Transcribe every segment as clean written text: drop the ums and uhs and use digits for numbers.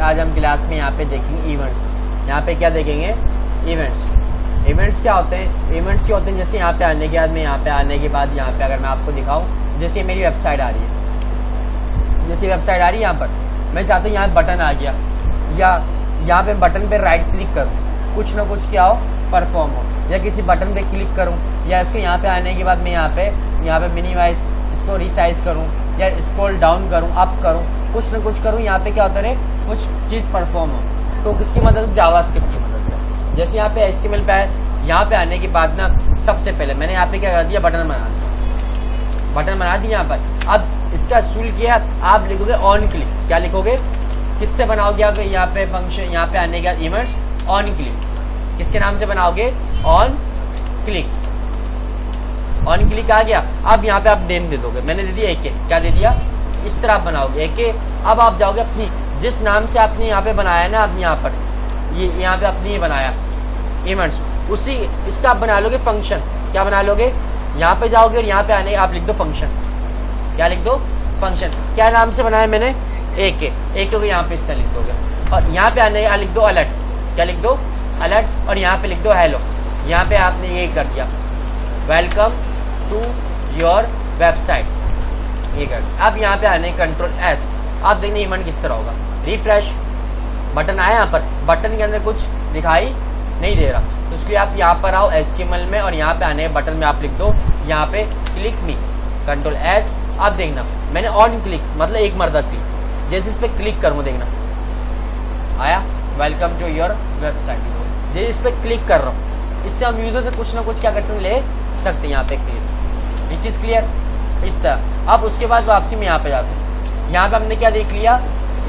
आज हम क्लास में यहाँ पे देखेंगे इवेंट्स। यहाँ पे क्या देखेंगे? इवेंट्स। इवेंट्स क्या होते हैं? इवेंट्स क्या होते हैं? जैसे यहाँ पे आने के बाद मैं यहाँ पे आने के बाद यहाँ पे अगर मैं आपको दिखाऊँ, जैसे मेरी वेबसाइट आ रही है, जैसे वेबसाइट आ रही है यहाँ पर, मैं चाहता हूँ यहाँ बटन आ गया, या यहाँ पे बटन पे राइट क्लिक करूँ, कुछ ना कुछ क्या हो, परफॉर्म हो, या किसी बटन पे क्लिक करूँ, या इसको यहाँ पे आने के बाद मैं यहाँ पे मिनिमाइज, इसको रिसाइज करूँ, या स्क्रॉल डाउन करूँ, अप करूँ, कुछ ना कुछ करूँ, यहाँ पे क्या होता है, कुछ चीज़ परफॉर्म हो। तो किसकी मदद से? जावास्क्रिप्ट की मदद से। जैसे यहाँ पे HTML पे है, यहाँ पे आने के बाद ना सबसे पहले मैंने यहाँ पे क्या कर दिया, बटन बना दिया, बटन बना दिया यहाँ पर। अब इसका असूल किया, आप लिखोगे ऑन क्लिक। क्या लिखोगे? किससे बनाओगे आप? यहाँ पे फंक्शन, यहाँ पे आने के बाद इवेंट्स ऑन क्लिक, किसके नाम से बनाओगे? On click. ऑन क्लिक आ गया। अब यहाँ पे आप नेम दे दोगे, मैंने दे दिया AK। क्या दे दिया? इस तरह आप बनाओगे AK। अब आप जाओगे अपनी जिस नाम से आपने यहाँ पे बनाया ना, आप यहाँ पर ये यहाँ पे अपनी बनाया इवेंट्स, उसी इसका आप बना लोगे फंक्शन। क्या बना लोगे? यहाँ पे जाओगे और यहाँ पे आने आप लिख दो फंक्शन। क्या लिख दो? फंक्शन। क्या नाम से बनाया मैंने? AK। AK को यहाँ पे इससे लिख दोगे, और यहाँ पे आने लिख दो अलर्ट। क्या लिख दो? अलर्ट। और यहाँ पे लिख दो हेलो। यहाँ पे आपने ये कर दिया, वेलकम टू योर वेबसाइट, ये कर। अब यहाँ पे आने Ctrl+S, आप देखने इवेंट किस तरह होगा। रिफ्रेश, बटन आया यहाँ पर, बटन के अंदर कुछ दिखाई नहीं दे रहा, तो इसलिए आप यहाँ पर आओ HTML में, और यहाँ पे आने बटन में आप लिख दो यहाँ पे क्लिक मी, Ctrl+S। आप देखना मैंने ऑन क्लिक मतलब एक मरतबा क्लिक, जैसे इस पर क्लिक करूँ देखना आया वेलकम टू योर वेबसाइट। जैसे इस पर क्लिक कर रहा हूँ, इससे हम यूजर से कुछ ना कुछ क्या कर सकते, ले सकते हैं। यहाँ पे क्लियर, ये चीज क्लियर इस तरह। अब उसके बाद वापसी में यहाँ पे जाते हैं। यहाँ पे हमने क्या देख लिया?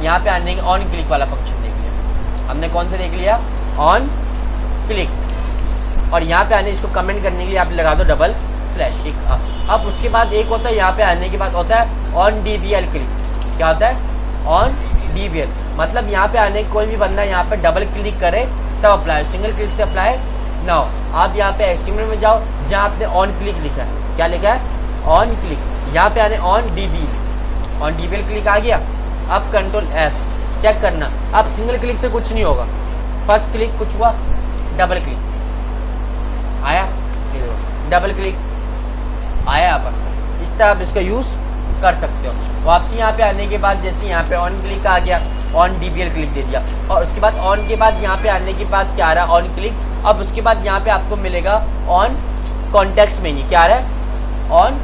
यहाँ पे आने के ऑन क्लिक वाला फंक्शन देख लिया हमने। कौन सा देख लिया? On click. और यहाँ पे आने, इसको कमेंट करने के लिए आप लगा दो /। अब उसके बाद एक होता है, यहाँ पे आने के बाद होता है ऑन DBL क्लिक। क्या होता है? ऑन DBL मतलब यहाँ पे आने कोई भी बंदा यहाँ पे डबल क्लिक करे तब अप्लाई, सिंगल क्लिक से अप्लाई ना हो। आप यहाँ पे HTML में जाओ, जहाँ आपने ऑन क्लिक लिखा है। क्या लिखा है? On click. यहाँ पे आने ऑन DBL क्लिक आ गया। अब Ctrl+S चेक करना, अब सिंगल क्लिक से कुछ नहीं होगा, फर्स्ट क्लिक कुछ हुआ, डबल क्लिक आया, डबल क्लिक आया यहाँ पर। इस तरह आप इसका यूज कर सकते हो। वापसी यहाँ पे आने के बाद जैसे यहाँ पे ऑन क्लिक आ गया, ऑन DBL क्लिक दे दिया, और उसके बाद ऑन के बाद यहाँ पे आने के बाद क्या आ रहा है? On click. अब उसके बाद यहाँ पे आपको मिलेगा ऑन कॉन्टेक्स्ट मेन्यू। क्या आ रहा है? On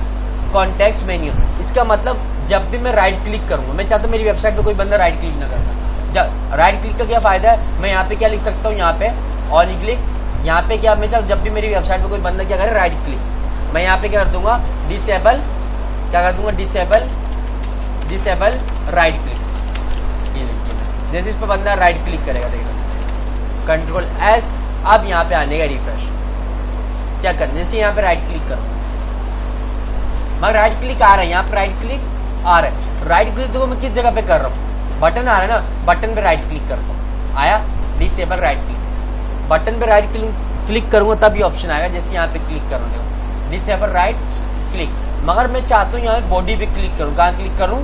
context menu. इसका मतलब जब भी मैं राइट क्लिक करूंगा, मैं चाहता हूँ मेरी वेबसाइट पे कोई बंदा राइट क्लिक ना करता। जब राइट क्लिक का क्या फायदा है? मैं यहाँ पे क्या लिख सकता हूँ? यहाँ पे ऑन क्लिक। यहाँ पे क्या, मैं चाहता जब भी मेरी वेबसाइट पे कोई बंदा क्या करे, राइट क्लिक, मैं यहाँ पे क्या कर दूंगा? डिसेबल। क्या कर दूंगा? Disable right click. ये लिखिए, जैसे इस पर बंदा राइट क्लिक करेगा, देखना Ctrl+S। अब यहाँ पे आने का रिफ्रेश चेक कर, जैसे यहाँ पे राइट क्लिक करो, मगर राइट क्लिक आ रहा है, यहाँ पे राइट क्लिक आ रहा है। राइट क्लिक देखो मैं किस जगह पे कर रहा हूँ, बटन आ रहा है ना, बटन पे राइट क्लिक करता हूँ, आया डिसेबल राइट क्लिक। बटन पे राइट क्लिक करूंगा तब ये ऑप्शन आएगा, जैसे यहाँ पे क्लिक करूंगा डिसेबल राइट क्लिक। मगर मैं चाहता हूँ यहाँ बॉडी पे क्लिक करूँ। कहाँ क्लिक करूँ?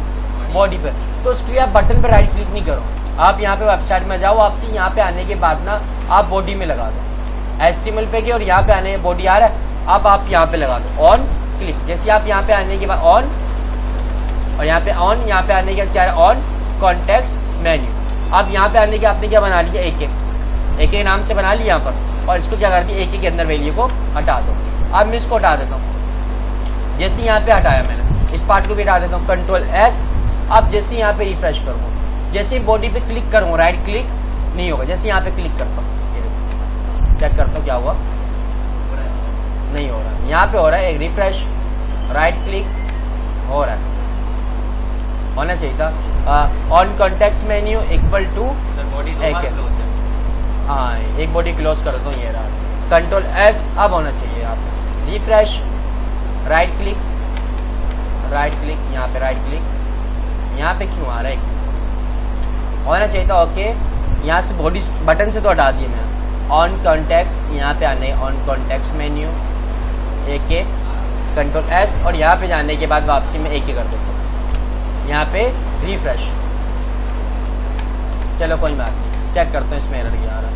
बॉडी पे। तो उसके लिए आप बटन पे राइट क्लिक नहीं करो, आप यहाँ पे वेबसाइट में जाओ, आपसे यहाँ पे आने के बाद ना आप बॉडी में लगा दो, HTML पे की, और यहाँ पे आने बॉडी आ रहा है, अब आप यहाँ पे लगा दो ऑन क्लिक। जैसे आप यहाँ पे आने के बाद ऑन, और यहाँ पे ऑन, यहाँ पे आने के बाद क्या है? On context menu. अब यहाँ पे आने के आपने क्या बना लिया? AK नाम से बना लिया यहाँ पर, और इसको क्या कर दिया? AK के अंदर वैल्यू को हटा दो। अब मैं इसको हटा देता हूँ, जैसे यहाँ पे हटाया मैंने, इस पार्ट को भी हटा देता हूँ Ctrl+S। अब जैसे यहाँ पे रिफ्रेश करूँगा, जैसे बॉडी पे क्लिक करूँगा, राइट क्लिक नहीं होगा। जैसे यहाँ पे क्लिक करता हूँ, चेक करता हूँ क्या हुआ, नहीं हो रहा। यहाँ पे हो रहा है एक रिफ्रेश, राइट क्लिक हो रहा है, होना चाहिए था। On context menu equal to हाँ, एक बॉडी क्लोज कर दो, ये रहा Ctrl+S। अब होना चाहिए यहाँ पे रिफ्रेश, राइट क्लिक, यहाँ पे राइट क्लिक, यहाँ पे क्यों आ रहा है? होना चाहिए था ओके। यहाँ से बॉडी बटन से तो हटा दिए मैं। ऑन कॉन्टेक्स्ट, यहाँ पे आने on context menu AK, Ctrl+S, और यहाँ पे जाने के बाद वापसी में AK कर देता हूँ। यहाँ पे रिफ्रेश, चलो कोई बात नहीं, चेक करते हैं इसमें एरर क्या आ रहा है।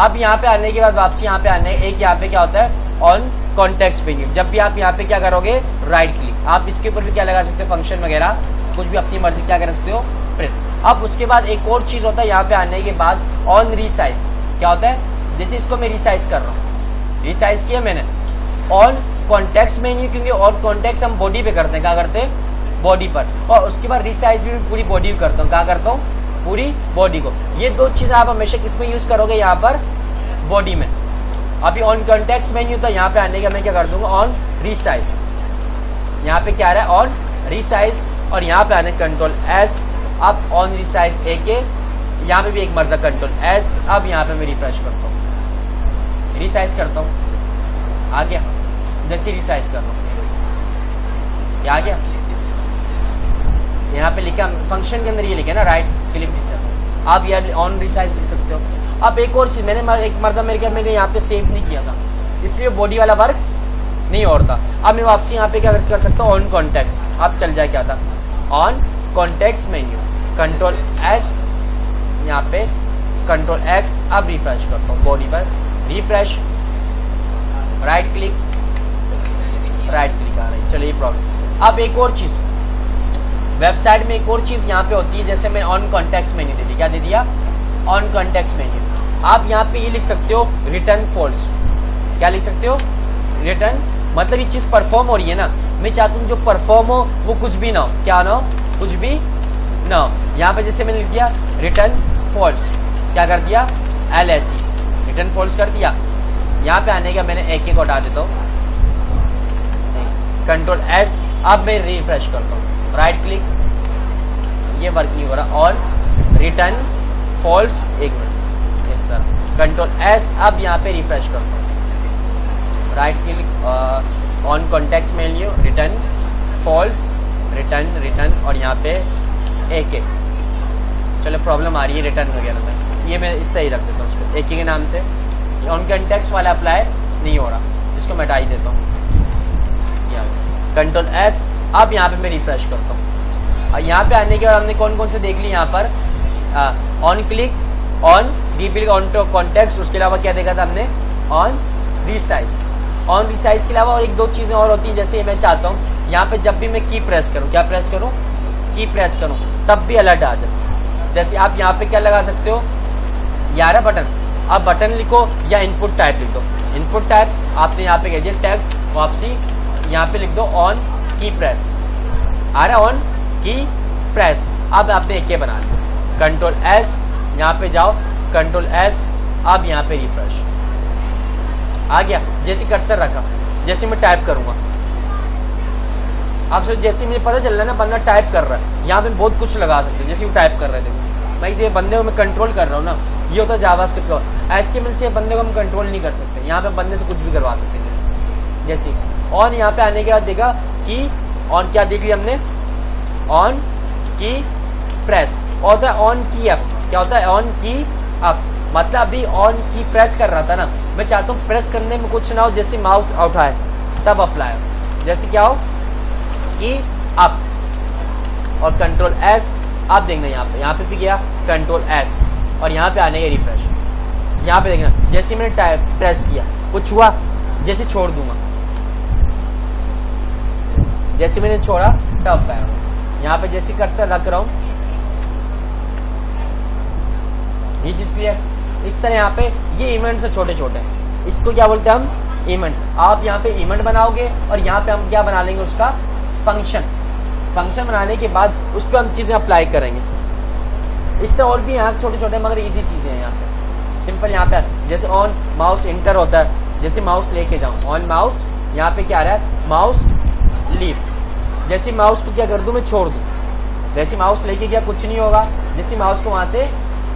अब यहाँ पे आने के बाद वापसी यहाँ पे आने, एक यहाँ पे क्या होता है ऑन कॉन्टेक्स्ट मेन्यू। जब भी आप यहाँ पे क्या करोगे राइट क्लिक, आप इसके ऊपर भी क्या लगा सकते हो फंक्शन वगैरह, कुछ भी अपनी मर्जी क्या कर सकते हो प्रिंट। अब उसके बाद एक और चीज होता है यहाँ पे आने के बाद ऑन रीसाइज। क्या होता है, जैसे इसको मैं रिसाइज कर रहा हूँ, रिसाइज किया मैंने ऑन कॉन्टेक्स्ट मेन्यू, क्योंकि ऑन कॉन्टेक्स्ट हम बॉडी पे करते हैं, क्या करते हैं बॉडी पर, और उसके बाद रिसाइज भी पूरी बॉडी करता हूँ, क्या करता हूँ पूरी बॉडी को। ये दो चीज आप हमेशा किसमें यूज करोगे, यहाँ पर बॉडी में। अभी ऑन कॉन्टेक्स्ट मेन्यू तो यहाँ पे आने का मैं क्या कर दूंगा ऑन रिसाइज, यहाँ पे क्या आ रहा है ऑन रिसाइज, और यहाँ पे आने कंट्रोल एस, अब ऑन रिसाइज एक, यहाँ पे भी एक मरता कंट्रोल एस। अब यहाँ पे मैं रिफ्रेश करता हूँ, रिसाइज करता हूँ, आ गया, जैसे रिसाइज कर रहा हूँ क्या आ गया, यहाँ पे लिखा फंक्शन के अंदर ये लिखा ना राइट क्लिक डिस्टेंस, आप यार ऑन रिसाइज लिख सकते हो। अब एक और चीज, मैंने एक मरतबा मैंने यहाँ पे सेव नहीं किया था, इसलिए बॉडी वाला वर्क नहीं होता। अब मैं वापसी यहाँ पे क्या कर सकता हूँ ऑन कॉन्टेक्स्ट, अब चल जाए क्या था on context menu, control S, यहाँ पे कंट्रोल एक्स, अब रिफ्रेश करता हूँ बॉडी पर, refresh, right click, right click आ रही है, चलिए प्रॉब्लम। अब एक और चीज वेबसाइट में एक और चीज यहाँ पे होती है, जैसे मैं ऑन कॉन्टेक्स्ट मेन्यू दे दी, क्या दे दिया ऑन कॉन्टेक्स्ट मेन्यू, आप यहाँ पे ये लिख सकते हो रिटर्न फॉल्स। क्या लिख सकते हो रिटर्न, मतलब ये चीज परफॉर्म हो रही है ना, मैं चाहता हूँ जो परफॉर्म हो वो कुछ भी ना हो, क्या ना हो कुछ भी ना हो। यहाँ पे जैसे मैंने लिख दिया रिटर्न फॉल्स, क्या कर दिया LSE रिटर्न फॉल्स कर दिया। यहाँ पे आने का मैंने एक को हटा देता हूँ, कंट्रोल एस, अब मैं रिफ्रेश करता हूँ, राइट क्लिक, ये वर्क नहीं हो रहा, और रिटर्न फॉल्स, एक मिनट इस तरह, कंट्रोल एस, अब यहाँ पे रिफ्रेश करता हूँ, right click on context menu, return false, return return, और यहाँ पे एक चलो प्रॉब्लम आ रही है रिटर्न वगैरह में, ये मैं इस तरह ही रख देता हूँ एक के नाम से, ऑन कॉन्टेक्स्ट वाला अप्लाई नहीं हो रहा, इसको मैं हटा ही देता हूँ, कंट्रोल एस, अब यहाँ पे मैं रिफ्रेश करता हूँ। यहाँ पे आने के बाद हमने कौन कौन से देख ली, यहाँ पर on click, on deep click, on to context, उसके अलावा क्या देखा था हमने ऑन रिसाइज। ऑन रिसाइज के अलावा और एक दो चीजें और होती हैं, जैसे मैं चाहता हूँ यहाँ पे जब भी मैं की प्रेस करूँ, क्या प्रेस करूँ की प्रेस करूँ, तब भी अलर्ट आ जाए। जैसे आप यहाँ पे क्या लगा सकते हो 11 बटन, आप बटन लिखो या इनपुट टाइप लिख दो, इनपुट टाइप आपने यहाँ पे कह दिया टेक्स्ट, वापसी यहाँ पे लिख दो ऑन की प्रेस, आ रहा ऑन की प्रेस। अब आपने एक बना लिया, कंट्रोल एस, यहाँ पे जाओ कंट्रोल एस, अब यहाँ पे रिफ्रेश आ गया। जैसे कर्सर रखा, जैसे मैं टाइप करूंगा, आप सब जैसे मुझे पता चल रहा है ना बंदा टाइप कर रहा है, यहाँ पे बहुत कुछ लगा सकते हैं, जैसे वो टाइप कर रहे थे, मैं ये बंदे को मैं कंट्रोल कर रहा हूँ ना, ये होता है जावास्क्रिप्ट का। HTML से बंदे को हम कंट्रोल नहीं कर सकते, यहाँ पे बंदे से कुछ भी करवा सकते हैं। जैसे ऑन यहाँ पे आने के बाद देखा कि ऑन क्या देख लिया हमने, ऑन की प्रेस, होता है ऑन की अप, क्या होता है ऑन की अप, मतलब अभी ऑन की प्रेस कर रहा था ना, मैं चाहता हूँ प्रेस करने में कुछ ना हो, जैसे माउस उठाए तब अप्लाई हो, जैसे क्या हो की अप, और कंट्रोल एस, आप देखना यहाँ पे भी गया कंट्रोल एस, और यहाँ पे आने के रिफ्रेश, यहाँ पे देखना जैसे मैंने टाइप प्रेस किया कुछ हुआ, जैसे छोड़ दूंगा, जैसे मैंने छोड़ा तब पाया, यहाँ पे जैसे कर्सर रख रहा हूँ, ये चीज क्लियर। इस तरह यहाँ पे ये इवेंट्स है छोटे छोटे, इसको क्या बोलते हैं हम इवेंट। आप यहाँ पे इवेंट बनाओगे और यहाँ पे हम क्या बना लेंगे उसका फंक्शन, फंक्शन बनाने के बाद उस पर हम चीजें अप्लाई करेंगे। इस तरह और भी यहाँ छोटे छोटे मगर इजी चीजें हैं यहाँ पे, सिंपल। यहाँ पे जैसे ऑन माउस इंटर होता है, जैसे माउस लेके जाऊं ऑन माउस, यहाँ पे क्या आ रहा है माउस लीव, जैसे माउस को क्या कर दूं मैं छोड़ दूं, जैसे माउस लेके गया कुछ नहीं होगा, जैसे माउस को वहां से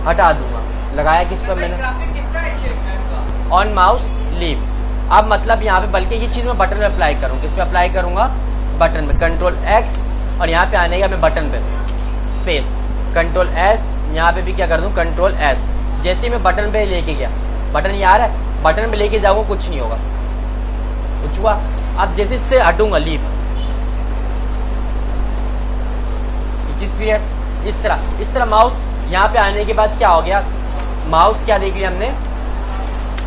हटा दूंगा, लगाया किस पर मैंने ऑन माउस लीव। अब मतलब यहाँ पे बल्कि ये चीज मैं बटन में अप्लाई करूँ, किस पे अप्लाई करूंगा बटन में, कंट्रोल एक्स, और यहाँ पे आने का मैं बटन पे पेस्ट, कंट्रोल एस, यहाँ पे भी क्या कर दूं कंट्रोल एस, जैसे मैं बटन पे लेके गया, बटन ये आ रहा है, बटन पे लेके जाऊंगा कुछ नहीं होगा, कुछ हुआ। अब जैसे इससे हटूंगा लीव, ये चीज क्लियर। इस तरह माउस यहाँ पे आने के बाद क्या हो गया, माउस क्या देख लिया हमने,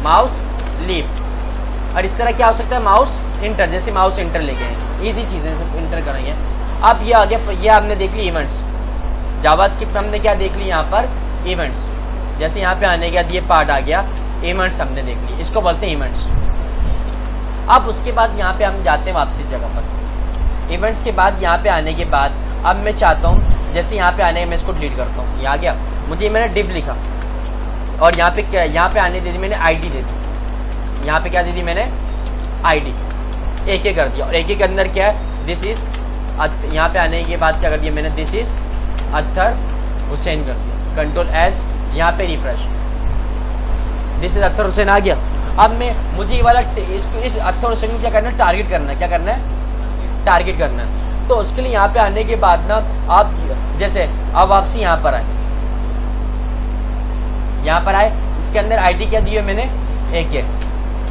माउस लीव। और इस तरह क्या हो सकता है, माउस इंटर, जैसे माउस इंटर लेके हैं, ईजी चीजें इंटर करेंगे। अब ये आ गया, ये हमने देख ली इवेंट्स, जावास्क्रिप्ट हमने क्या देख ली यहाँ पर, इवेंट्स। जैसे यहाँ पे आने के बाद ये पार्ट आ गया, इवेंट्स हमने देख ली, इसको बोलते हैं इवेंट्स। अब उसके बाद यहाँ पे हम जाते हैं वापसी जगह पर। इवेंट्स के बाद यहाँ पे आने के बाद अब मैं चाहता हूँ, जैसे यहाँ पे आने मैं इसको डिलीट करता हूँ, ये आ गया, मुझे मैंने डिव लिखा और यहाँ पे आने दे दी मैंने आईडी दे दी, यहाँ पे क्या दे दी मैंने, आईडी, एक कर दिया। और एक के अंदर क्या है, दिस इज, यहाँ पे आने के बाद क्या कर दिया मैंने, दिस इज अत्तर हुसैन कर दिया, कंट्रोल एस, यहाँ पे रिफ्रेश, दिस इज अत्तर हुसैन आ गया। अब मुझे ये वाला इसको, इस अत्तर हुसैन को क्या करना है, टारगेट करना है, क्या करना है, टारगेट करना है। तो उसके लिए यहाँ पे आने के बाद ना आप जैसे अब वापसी यहाँ पर आए, यहाँ पर आए, इसके अंदर आईडी क्या दी है मैंने, एक है,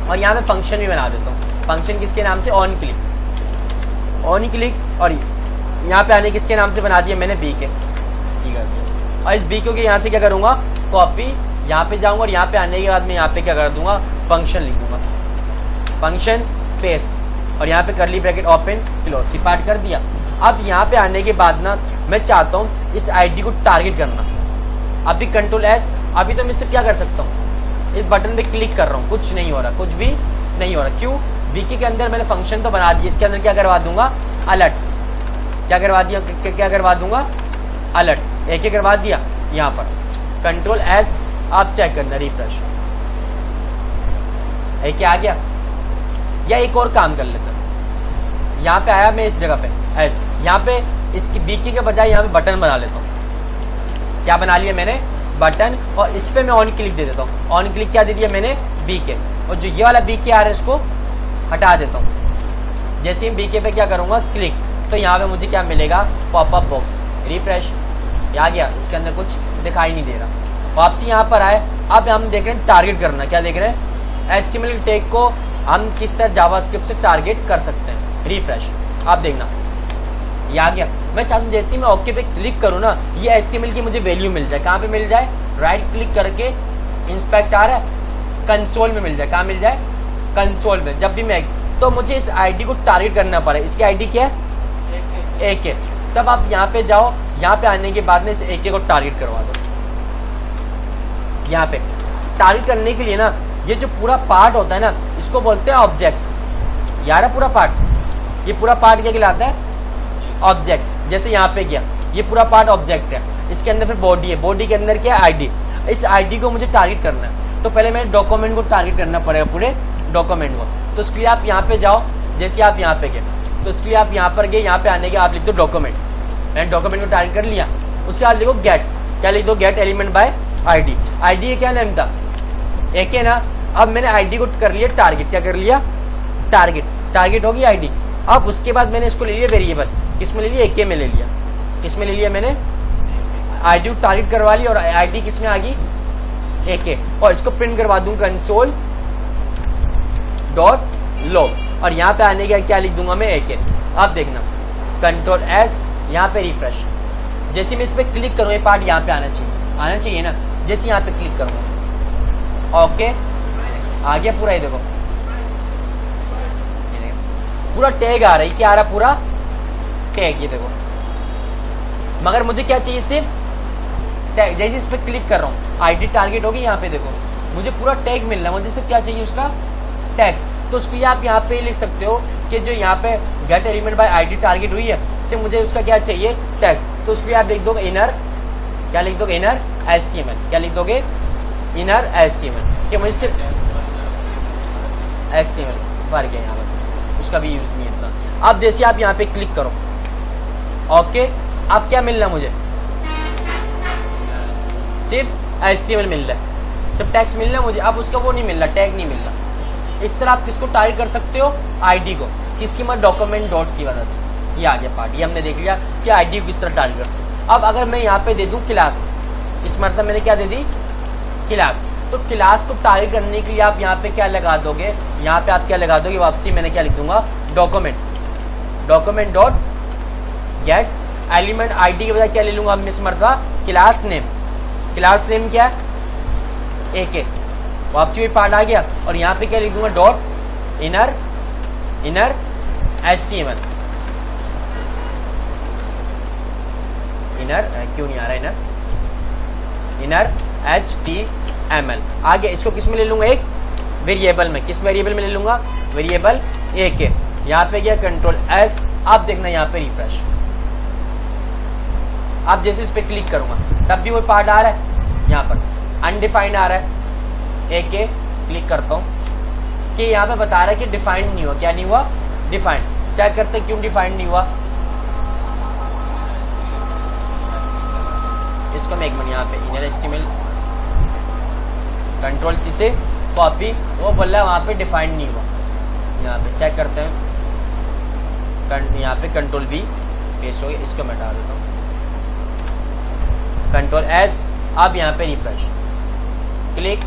और यहाँ मैं फंक्शन भी बना देता हूँ। फंक्शन किसके नाम से, ऑन क्लिक, ऑन क्लिक। और यहाँ पे आने किसके नाम से बना दिया मैंने, बी के, और इस बी के यहाँ से क्या करूंगा, कॉपी, यहाँ पे जाऊंगा और यहाँ पे आने के बाद मैं यहाँ पे क्या कर दूंगा, फंक्शन लिख दूंगा, फंक्शन पेस्ट, और यहाँ पे करली ब्रैकेट ओपन क्लोज, सिपार्ट कर दिया। अब यहाँ पे आने के बाद ना मैं चाहता हूँ इस आईडी को टारगेट करना, अभी कंट्रोल एस, अभी तो मैं सिर्फ क्या कर सकता हूँ, इस बटन पे क्लिक कर रहा हूँ, कुछ नहीं हो रहा, कुछ भी नहीं हो रहा। क्यों, बीके के अंदर मैंने फंक्शन तो बना दिया, इसके अंदर क्या करवा दूंगा, अलर्ट, क्या करवा दिया, क्या करवा दूंगा, अलर्ट, एक करवा दिया। यहाँ पर कंट्रोल एस, आप चेक करना, रिफ्रेश, एक क्या आ गया। या एक और काम कर लेता, यहाँ पे आया मैं इस जगह पे, यहाँ पे इसकी बीके के बजाय यहाँ पे बटन बना लेता हूँ, क्या बना लिया मैंने, बटन, और इस पे मैं ऑन क्लिक दे देता हूँ। ऑन क्लिक क्या दे दिया मैंने, बीके, और जो ये वाला बीके आ रहा है इसको हटा देता हूँ। जैसे ही बीके पे क्या करूंगा, क्लिक, तो यहाँ पे मुझे क्या मिलेगा, पॉपअप बॉक्स, रिफ्रेश, आ गया, इसके अंदर कुछ दिखाई नहीं दे रहा। वापसी यहाँ पर आए, अब हम देख रहे हैं टारगेट करना, क्या देख रहे हैं, एचटीएमएल टैग को हम किस तरह जावास्क्रिप्ट से टारगेट कर सकते हैं, रिफ्रेश, आप देखना ये आ गया। मैं चाहता हूँ जैसे ही मैं ओके पे क्लिक करूँ ना, ये एचटीएमएल की मुझे वैल्यू मिल जाए, कहाँ पे मिल जाए, राइट क्लिक करके इंस्पेक्ट आ रहा है, कंसोल में मिल जाए, कहाँ मिल जाए, कंसोल में। जब भी मैं, तो मुझे इस आईडी को टारगेट करना पड़े, इसकी आईडी क्या है, एक है, तब आप यहाँ पे जाओ, यहाँ पे आने के बाद में इस एक को टारगेट करवा दो। यहाँ पे टारगेट करने के लिए ना, ये जो पूरा पार्ट होता है ना, इसको बोलते हैं ऑब्जेक्ट, यार पूरा पार्ट, ये पूरा पार्ट क्या कहलाता है, ऑब्जेक्ट। जैसे यहाँ पे गया, ये पूरा पार्ट ऑब्जेक्ट है, इसके अंदर फिर बॉडी है, बॉडी के अंदर क्या है, आईडी, इस आईडी को मुझे टारगेट करना है, तो पहले मैं डॉक्यूमेंट को टारगेट करना पड़ेगा, पूरे डॉक्यूमेंट को। तो उसके लिए आप यहाँ पे जाओ, जैसे आप यहाँ पे गए, तो उसके लिए आप यहाँ पर गए, यहाँ पे आने के आप लिख दो डॉक्यूमेंट, मैंने डॉक्यूमेंट को टारगेट कर लिया। उसके बाद लिखो गेट, क्या लिख दो, gate element by ID, ID क्या नेम था, एक है ना। अब मैंने आईडी को कर लिया टारगेट, क्या कर लिया, टारगेट, टारगेट होगी आईडी। अब उसके बाद मैंने इसको ले लिया वेरिएबल, किसमें ले लिया, एक में ले लिया, किसमें ले लिया मैंने, आईडी को टारगेट करवा ली, और आईडी किसमें आ गई, एक, और इसको प्रिंट करवा दूं कंसोल डॉट लॉग, और यहाँ पे आने के क्या लिख दूंगा मैं, एक। अब देखना कंट्रोल एस, यहाँ पे रिफ्रेश, जैसे मैं इस पे क्लिक करूँ, ये पार्ट यहाँ पे आना चाहिए ना, जैसे यहाँ पे क्लिक करूंगा, ओके, आ गया पूरा, ये देखो पूरा टैग आ रहा है, क्या आ रहा, पूरा टैग, ये देखो। मगर मुझे क्या चाहिए, सिर्फ टैग, जैसे इस पे क्लिक कर रहा हूँ, आईडी टारगेट होगी, यहाँ पे देखो मुझे पूरा टैग मिल रहा है, मुझे सिर्फ क्या चाहिए, उसका टेक्स्ट। तो उसके लिए आप यहाँ पे लिख सकते हो कि जो यहाँ पे gate element by ID target हुई है, इससे मुझे उसका क्या चाहिए, टेक्स्ट। तो उसके लिए आप लिख दोगे इनर, क्या लिख दोगे, इनर एचटीएमएल, क्या लिख दोगे, इनर एचटीएमएल, कि मुझे सिर्फ एचटीएमएल फर्क है यहाँ पर, उसका भी यूज नहीं है इतना। अब जैसे आप यहाँ पे क्लिक करो, ओके, अब क्या मिल रहा है मुझे, सिर्फ एचटीएमएल मिल रहा है, सिर्फ टेक्स्ट मिल रहा है मुझे, अब उसका वो नहीं मिल रहा, टैग नहीं मिल रहा। इस तरह आप किसको टारगेट कर सकते हो, आईडी को, किसकी मत, डॉक्यूमेंट डॉट की वजह से। ये आ गया पार्ट, ये हमने देख लिया कि आईडी को किस तरह टारगेट कर सकते। अब अगर मैं यहाँ पे दे दूं क्लास, इस मतलब मैंने क्या दे दी, क्लास, तो क्लास को टारगेट करने के लिए आप यहाँ पे क्या लगा दोगे, यहाँ पे आप क्या लगा दोगे, वापसी मैंने क्या लिख दूंगा, document, document dot gate element, ID के बजाय क्या ले लूंगा, मिस मरतबा क्लास नेम, क्लास नेम क्या है, AK, वापसी भी पार्ट आ गया। और यहाँ पे क्या लिख दूंगा, डॉट इनर HTML, इनर क्यों नहीं आ रहा, इनर HTML। आगे इसको किस में ले लूंगा, एक वेरिएबल में, किस वेरिएबल में ले लूंगा, वेरिएबल AK। यहाँ पे गया कंट्रोल S, आप देखना यहाँ पे रिफ्रेश, आप जैसे इस पे क्लिक करूंगा तब भी वो पार्ट आ रहा है, यहाँ पर अनडिफाइंड आ रहा है। AK क्लिक करता हूं कि यहाँ पे बता रहा है कि डिफाइंड नहीं हुआ, क्या नहीं हुआ, डिफाइंड। चेक करते क्यों डिफाइंड नहीं हुआ, इसको मैं एक मिनट यहाँ पे इनर HTML कंट्रोल C से कॉपी, वो बोल रहा है वहां पे डिफाइंड नहीं हुआ। यहाँ पे चेक करते हैं, यहाँ पे कंट्रोल V पेस्ट हो गया, इसको मैं हटा देता हूँ, कंट्रोल S, अब यहाँ पे रिफ्रेश क्लिक,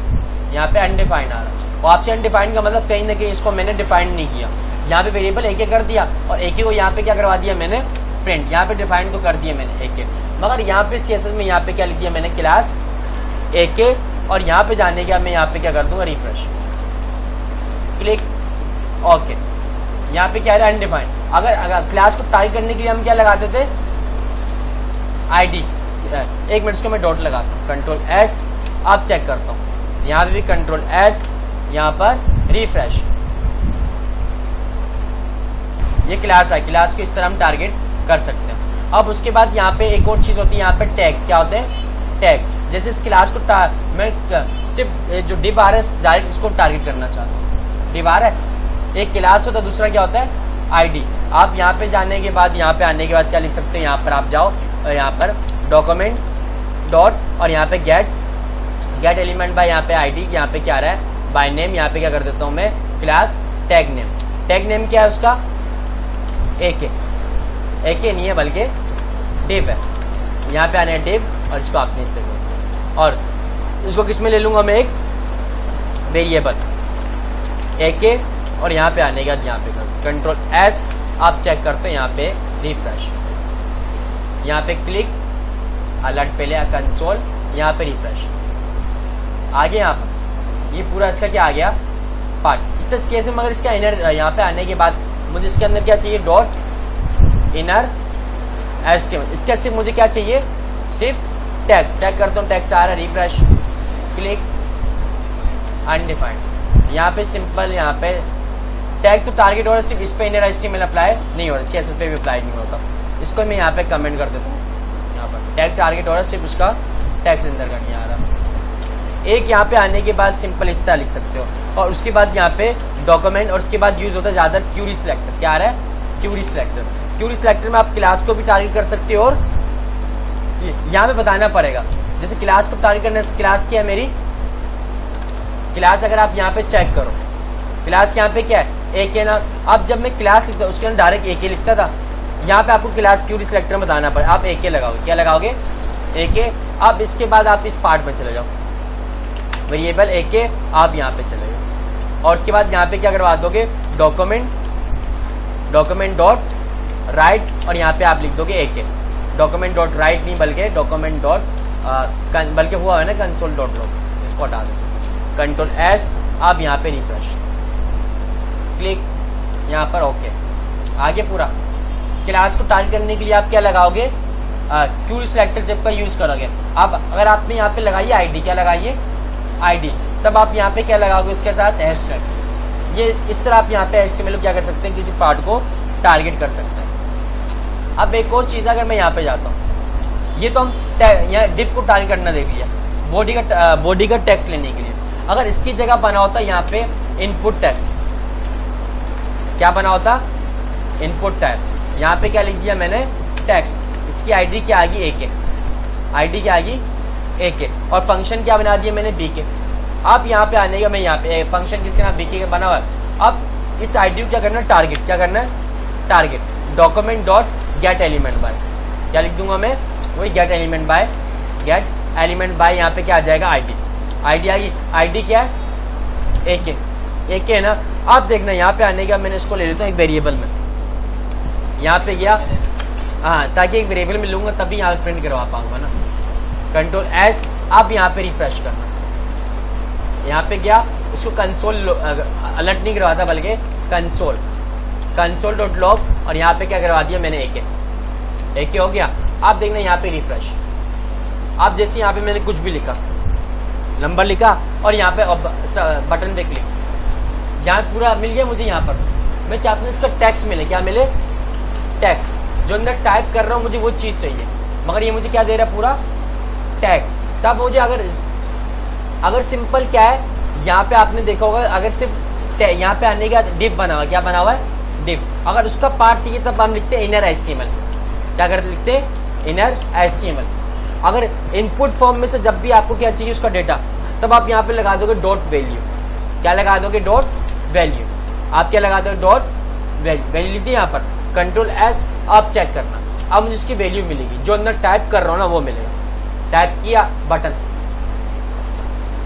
यहाँ पे अनडिफाइंड आ रहा है। और आपसे अनडिफाइंड का मतलब कहीं ना कहीं इसको मैंने डिफाइंड नहीं किया, यहाँ पे वेरिएबल AK कर दिया और AK को यहाँ पे क्या करवा दिया मैंने, प्रिंट। यहाँ पे डिफाइंड तो कर दिया मैंने AK, मगर यहाँ पे CSS में यहाँ पे क्या लिख दिया मैंने, क्लास AK। और यहाँ पे जाने के मैं यहाँ पे क्या कर दूंगा, रिफ्रेश क्लिक, ओके। यहाँ पे क्या है, अनडिफाइंड। अगर क्लास को टाइप करने के लिए हम क्या लगाते थे, ID, एक मिनट इसको मैं डॉट लगाता हूँ, कंट्रोल S, अब चेक करता हूँ, यहाँ पे भी कंट्रोल S, यहाँ पर रिफ्रेश, ये क्लास है, क्लास को इस तरह हम टारगेट कर सकते हैं। अब उसके बाद यहाँ पे एक और चीज होती है, यहाँ पे टैग, क्या होते हैं, टैग। जैसे इस क्लास को मैं सिर्फ जो डिव आ रहा है डायरेक्ट इसको टारगेट करना चाहता हूँ, डिव आ रहा है, एक क्लास होता है, दूसरा क्या होता है, ID। आप यहाँ पे जाने के बाद, यहाँ पे आने के बाद क्या लिख सकते हैं, यहाँ पर आप जाओ और यहाँ पर डॉक्यूमेंट डॉट और यहाँ पे गेट एलिमेंट बाय यहाँ पे ID, यहाँ पे क्या आ रहा है, बाय नेम। यहाँ पे क्या कर देता हूँ मैं, class tag name. Tag name क्या है उसका, AK नहीं है बल्कि डिव है। यहाँ पे आने है डिव और इसको आपने इससे, और इसको किस में ले लूंगा मैं, एक वेरिएबल AK। और यहाँ पे आने के बाद यहाँ पे कंट्रोल S, आप चेक करते हैं यहाँ पे रिफ्रेश, यहाँ पे क्लिक, अलर्ट पहले कंसोल, यहाँ पे रिफ्रेश आ गया। यहाँ पर ये पूरा इसका क्या आ गया, पार्ट। इससे CSS, मगर इसका इनर यहाँ पे आने के बाद मुझे इसके अंदर क्या चाहिए, डॉट इनर HTML। इसके सिर्फ मुझे क्या चाहिए, सिर्फ टेक्स्ट। चेक करता हूँ, टेक्स्ट आ रहा है, रिफ्रेश क्लिक, अनडिफाइंड। यहाँ पे सिंपल, यहाँ पे टैग तो टारगेट हो रहा है, सिर्फ इस पे इनर HTML अप्लाई नहीं हो रहा, CSS पे भी अप्लाई नहीं होता। इसको मैं यहाँ पे कमेंट कर देता हूँ, यहाँ पर टैग टारगेट हो रहा है, सिर्फ उसका टेक्स्ट अंदर का नहीं आ रहा। एक यहाँ पे आने के बाद सिंपल इस तरह लिख सकते हो, और उसके बाद यहाँ पे डॉक्यूमेंट, और उसके बाद यूज होता है ज्यादा क्यूरी सिलेक्टर। क्या आ रहा है, क्यूरी सिलेक्टर। क्यूरी सिलेक्टर में आप क्लास को भी टारगेट कर सकते हो, और यहाँ पे बताना पड़ेगा, जैसे क्लास को टारगेट करना, क्लास क्या है मेरी, क्लास अगर आप यहाँ पे चेक करो, क्लास यहाँ पे क्या है, AK ना। अब जब मैं क्लास लिखता उसके अंदर डायरेक्ट AK लिखता था, यहाँ पे आपको क्लास क्यूरी सिलेक्टर में बताना पड़ेगा, आप AK लगाओगे, क्या लगाओगे, AK। अब इसके बाद आप इस पार्ट में चले जाओ, वेरिएबल AK, आप यहाँ पे चले जाओ, और उसके बाद यहाँ पे क्या करवा दोगे, डॉक्यूमेंट डॉट राइट, और यहाँ पे आप लिख दोगे AK। डॉक्यूमेंट डॉट राइट नहीं बल्कि डॉक्यूमेंट डॉट, बल्कि हुआ है ना कंसोल डॉट लॉग, इसको हटा दो, कंट्रोल S, आप यहाँ पे रिफ्रेश क्लिक, यहाँ पर ओके। आगे पूरा क्लास को टारगेट करने के लिए आप क्या लगाओगे, क्यूरी सिलेक्टर जब का यूज करोगे आप। अगर आपने यहाँ पे लगाई ID, क्या लगाइए, ID, तब आप यहाँ पे क्या लगाओगे, इसके साथ हैशटैग। ये इस तरह आप यहाँ पे HTML क्या कर सकते हैं, किसी पार्ट को टारगेट कर सकते हैं। अब एक और चीज, अगर मैं यहाँ पे जाता हूँ, ये तो हम यहाँ डिव को टारगेट करना देख लिया, बॉडी का टेक्स्ट लेने के लिए। अगर इसकी जगह बना होता यहाँ पे इनपुट टेक्स्ट, क्या बना होता, इनपुट टैग। यहाँ पे क्या लिख दिया मैंने, टेक्स्ट, इसकी ID क्या आएगी, AK, ID क्या आएगी, AK, और फंक्शन क्या बना दिया मैंने, BK। अब यहाँ पे आने का मैं यहाँ पे फंक्शन किसके नाम, BK का बना हुआ है। अब इस ID को क्या करना है, टारगेट, क्या करना है, target document dot gate element by, क्या लिख दूंगा मैं, वही gate element by, gate element by, यहाँ पे क्या आ जाएगा, ID आएगी। ID क्या है, AK है ना। आप देखना यहाँ पे आने का, मैंने इसको ले लेता हूँ एक वेरिएबल में, यहाँ पे गया, हाँ, ताकि एक वेरिएबल में लूंगा तभी यहाँ प्रिंट करवा पाऊंगा ना। कंट्रोल एस, अब यहाँ पे रिफ्रेश करना। यहाँ पे गया, इसको कंसोल अलर्ट नहीं करवाता बल्कि कंसोल डॉट लॉग, और यहाँ पे क्या करवा दिया मैंने एक हो गया। आप देखना यहाँ पे रिफ्रेश, आप जैसे यहाँ पे मैंने कुछ भी लिखा, नंबर लिखा और यहाँ पे बटन पे क्लिक, जहाँ पूरा मिल गया मुझे। यहाँ पर मैं चाहता हूँ इसका टैक्स मिले, क्या मिले, टैक्स जो अंदर टाइप कर रहा हूँ मुझे वो चीज़ चाहिए, मगर ये मुझे क्या दे रहा है, पूरा टैग। तब मुझे अगर सिंपल क्या है, यहाँ पे आपने देखा होगा, अगर सिर्फ यहाँ पे आने के बाद डिव बना हुआ, क्या बना हुआ है, डिव। अगर उसका पार्ट चाहिए तब हम लिखते हैं इनर एचटीएमएल, क्या करते लिखते हैं, इनर एचटीएमएल। अगर इनपुट फॉर्म में से जब भी आपको क्या चाहिए उसका डेटा, तब आप यहाँ पे लगा दोगे डॉट वैल्यू, क्या लगा दोगे, डॉट वैल्यू। आप क्या लगा दोगे, डॉट वैल्यू लिख दी यहाँ पर, कंट्रोल एस, आप चेक करना। अब मुझे इसकी वैल्यू मिलेगी, जो अंदर टाइप कर रहा हूँ ना वो मिलेगा। टाइप किया, बटन,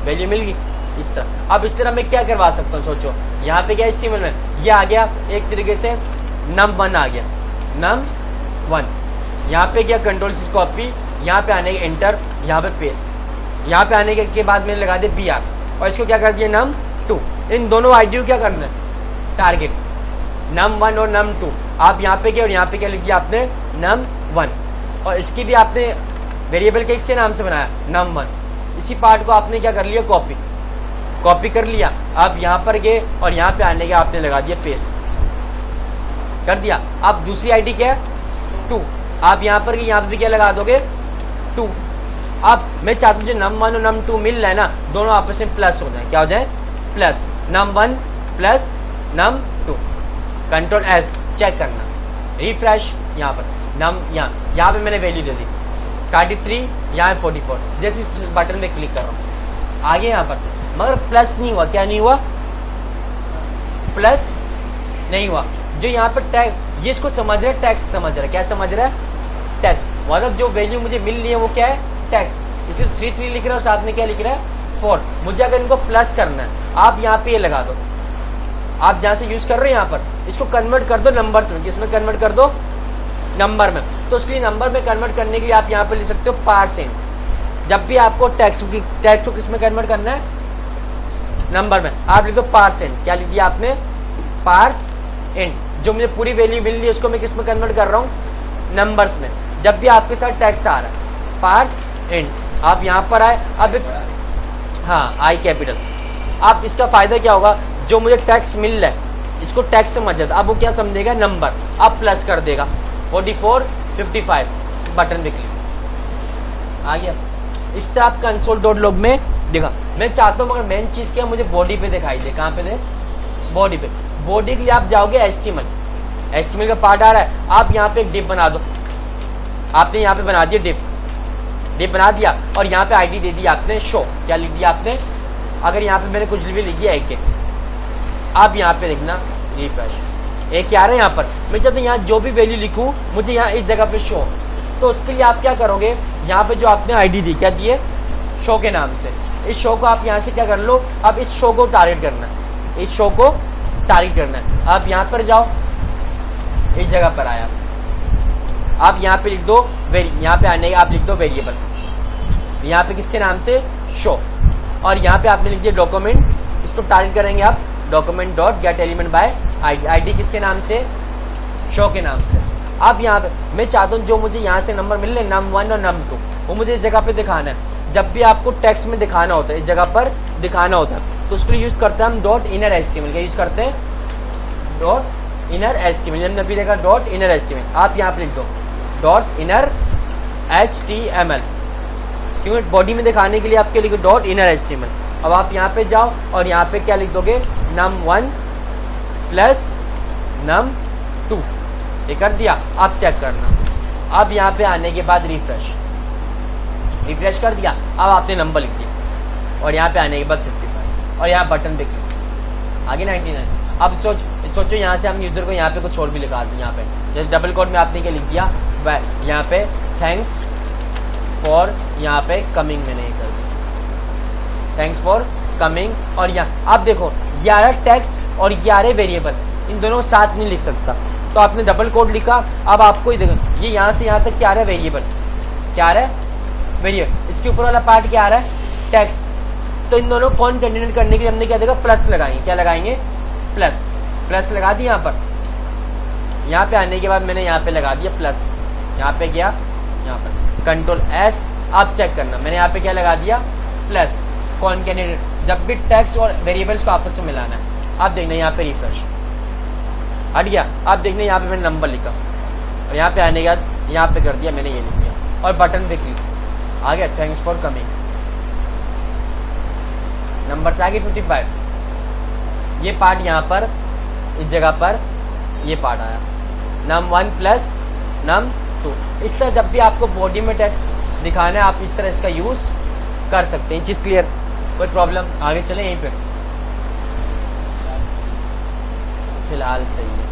वैल्यू मिल गई इस तरह। अब इस तरह मैं क्या करवा सकता हूँ, सोचो यहाँ पे क्या HTML में ये आ गया, एक तरीके से num1 आ गया, num1। यहाँ पे क्या, कंट्रोल से कॉपी, यहाँ पे आने के एंटर, यहाँ पे पेस्ट, यहाँ पे आने के बाद मैंने लगा दिया BR, और इसको क्या कर दिया, num2। इन दोनों आईडी को क्या करना है, टारगेट, num1 और num2। आप यहाँ पे क्या और यहाँ पे क्या लिख दिया आपने, num1, और इसकी भी आपने वेरिएबल के इसके नाम से बनाया num1। इसी पार्ट को आपने क्या कर लिया, कॉपी कर लिया। आप यहाँ पर गए और यहाँ पे आने के आपने लगा दिया पेस्ट कर दिया। अब दूसरी आईडी क्या है, 2, आप यहाँ पर गए, यहाँ पे भी क्या लगा दोगे, 2। अब मैं चाहता हूँ जो num1 और num2 मिल रहा है ना, दोनों आपस में प्लस हो जाए, क्या हो जाए, plus, num1 plus num2। Control S, check करना, रिफ्रेश, यहाँ पर यहाँ पे मैंने वैल्यू दे दी 33, यहाँ 44। जैसे इस बटन में क्लिक कर रहा हूँ आगे यहाँ पर, मगर प्लस नहीं हुआ, क्या नहीं हुआ, प्लस नहीं हुआ। जो यहाँ पर टैग, ये इसको समझ रहा है, टैक्स समझ रहा है, क्या समझ रहा है, टैक्स। मतलब जो वैल्यू मुझे मिल रही है वो क्या है, टैक्स। इसलिए 33 लिख रहा है, साथ में क्या लिख रहा है, 4। मुझे अगर इनको प्लस करना है, आप यहाँ पे ये लगा दो, आप जहाँ से यूज कर रहे हो यहाँ पर, इसको कन्वर्ट कर दो नंबर्स में, किसमें कन्वर्ट कर दो, नंबर में। तो उसके लिए नंबर में कन्वर्ट करने के लिए आप यहाँ पे लिख सकते हो %। जब भी आपको टैक्स को किसमें कन्वर्ट करना है, नंबर में, आप लिख दो %। क्या लिख दिया आपने, %। जो मुझे पूरी वैल्यू मिल रही है उसको मैं किसमें कन्वर्ट कर रहा हूँ, नंबर्स में। जब भी आपके साथ टैक्स आ रहा है, %। आप यहाँ पर आए, अब हाँ आई कैपिटल। आप इसका फायदा क्या होगा, जो मुझे टैक्स मिल रहा है इसको टैक्स समझ जाता, अब वो क्या समझेगा, नंबर, अब प्लस कर देगा 44, 55, बटन पे क्लिक आ गया। इस तरह आप कंसोल डॉट लॉग में देखा। मैं चाहता हूँ मगर मेन चीज क्या, मुझे बॉडी पे दिखाई दे, कहाँ पे दे, बॉडी पे। बॉडी के लिए आप जाओगे HTML का पार्ट आ रहा है, आप यहाँ पे एक डिव बना दो। आपने यहाँ पे बना दिया डिव बना दिया, और यहाँ पे आईडी दे दी आपने शो, क्या लिख दिया आपने, अगर यहाँ पे मैंने कुछ भी लिख दिया एक, आप यहाँ पे देखना रिफ्रेश, एक आ रहा है यहाँ पर। मैं चाहता हूँ यहाँ जो भी वैल्यू लिखूँ मुझे यहाँ इस जगह पे शो, तो उसके लिए आप क्या करोगे, यहाँ पे जो आपने आईडी दी, क्या दिए, शो के नाम से। इस शो को आप यहाँ से क्या कर लो, अब इस शो को टारगेट करना है, इस शो को टारगेट करना है। आप यहाँ पर जाओ, इस जगह पर आया, आप यहाँ पे लिख दो, यहाँ पे आने आप लिख दो वेरिएबल, यहाँ पे किसके नाम से, शो, और यहाँ पे आपने लिख दिया डॉक्यूमेंट, इसको टारगेट करेंगे आप document dot gate element by ID. ID किसके नाम से, शो के नाम से। अब यहाँ पे मैं चाहता हूँ जो मुझे यहाँ से नंबर मिल रहे num1 और num2, वो मुझे इस जगह पे दिखाना है। जब भी आपको टेक्स्ट में दिखाना होता है, इस जगह पर दिखाना होता है, तो उसके लिए यूज करते हैं हम डॉट इनर HTML। क्या यूज करते हैं, डॉट इनर HTML। हमने अभी देखा डॉट इनर HTML, आप यहाँ पे लिख दो डॉट इनर HTML, क्योंकि बॉडी में दिखाने के लिए आपके लिखो डॉट इनर HTML। अब आप यहाँ पे जाओ और यहाँ पे क्या लिख दोगे, num1 प्लस num2, ये कर दिया। आप चेक करना, अब यहाँ पे आने के बाद रिफ्रेश कर दिया, अब आपने नंबर लिख दिया, और यहाँ पे आने के बाद 55, और यहाँ बटन पे क्लिक, आगे 99। अब सोचो यहाँ से हम यूजर को यहाँ पे कुछ और भी लिखा दें, यहाँ पे जैसे डबल कोड में आपने क्या लिख दिया, यहाँ पे थैंक्स फॉर, यहाँ पे कमिंग मैंने ये कर दिया, थैंक्स फॉर कमिंग। और यहाँ आप देखो 11 टेक्स्ट और 11 वेरिएबल, इन दोनों साथ नहीं लिख सकता, तो आपने डबल कोड लिखा। अब आपको ही देखो, ये यहाँ से यहाँ तक क्या रहा है, वेरिएबल क्या रहा है, वेरिएबल, इसके ऊपर वाला पार्ट क्या आ रहा है, टेक्स्ट। तो इन दोनों कॉन्केटेनेट करने के लिए हमने क्या देखा, प्लस लगाएंगे। क्या लगाएंगे, प्लस। प्लस लगा दिया यहाँ पर। यहाँ पे आने के बाद मैंने यहाँ पे लगा दिया प्लस, यहाँ पे गया, यहाँ पर कंट्रोल एस। आप चेक करना, मैंने यहाँ पे क्या लगा दिया, प्लस कॉन्केटेनेट। जब भी टेक्स्ट और वेरिएबल्स को आपस में मिलाना है, आप देखना यहाँ पे रिफ्रेश हट गया। आप देखना यहाँ पे मैंने नंबर लिखा और यहाँ पे आने के बाद यहाँ पे कर दिया मैंने, ये लिख दिया और बटन पे क्लिक आ गया, थैंक्स फॉर कमिंग। नंबर से आगे 55। ये पार्ट यहाँ पर इस जगह पर ये पार्ट आया, num1 प्लस num2। इस तरह जब भी आपको बॉडी में टेक्स्ट दिखाना है, आप इस तरह इसका यूज कर सकते हैं। चीज क्लियर, कोई प्रॉब्लम? आगे चले यहीं पे, फिलहाल सही है।